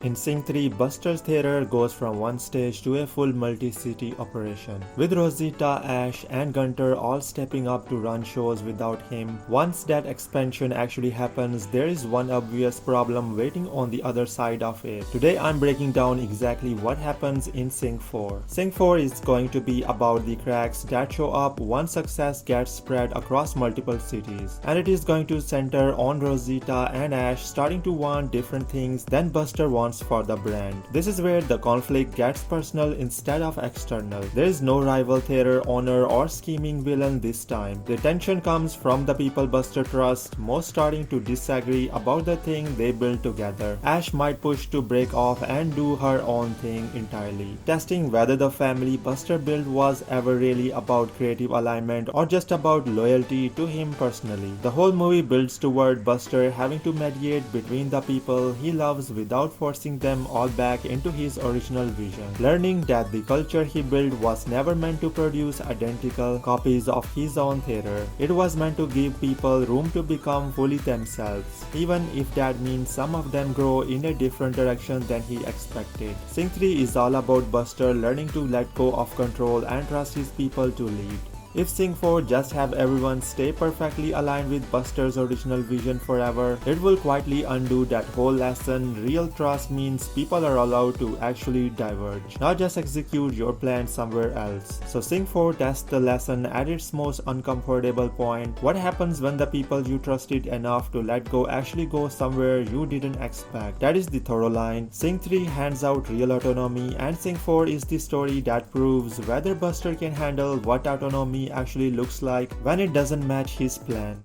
In Scene 3, Buster's theater goes from one stage to a full multi-city operation, with Rosita, Ash, and Gunter all stepping up to run shows without him. Once that expansion actually happens, there is one obvious problem waiting on the other side of it. Today I'm breaking down exactly what happens in Scene 4. Scene 4 is going to be about the cracks that show up once success gets spread across multiple cities, and it is going to center on Rosita and Ash starting to want different things than Buster wants for the brand. This is where the conflict gets personal instead of external. There is no rival theater owner or scheming villain this time. The tension comes from the people Buster trusts most starting to disagree about the thing they built together. Ash might push to break off and do her own thing entirely, testing whether the family Buster built was ever really about creative alignment or just about loyalty to him personally. The whole movie builds toward Buster having to mediate between the people he loves without forcing them all back into his original vision, learning that the culture he built was never meant to produce identical copies of his own theater. It was meant to give people room to become fully themselves, even if that means some of them grow in a different direction than he expected. Scene 3 is all about Buster learning to let go of control and trust his people to lead. If Scene 4 just have everyone stay perfectly aligned with Buster's original vision forever, it will quietly undo that whole lesson. Real trust means people are allowed to actually diverge, not just execute your plan somewhere else. So Scene 4 tests the lesson at its most uncomfortable point. What happens when the people you trusted enough to let go actually go somewhere you didn't expect? That is the thorough line. Scene 3 hands out real autonomy, and Scene 4 is the story that proves whether Buster can handle what autonomy actually looks like when it doesn't match his plan.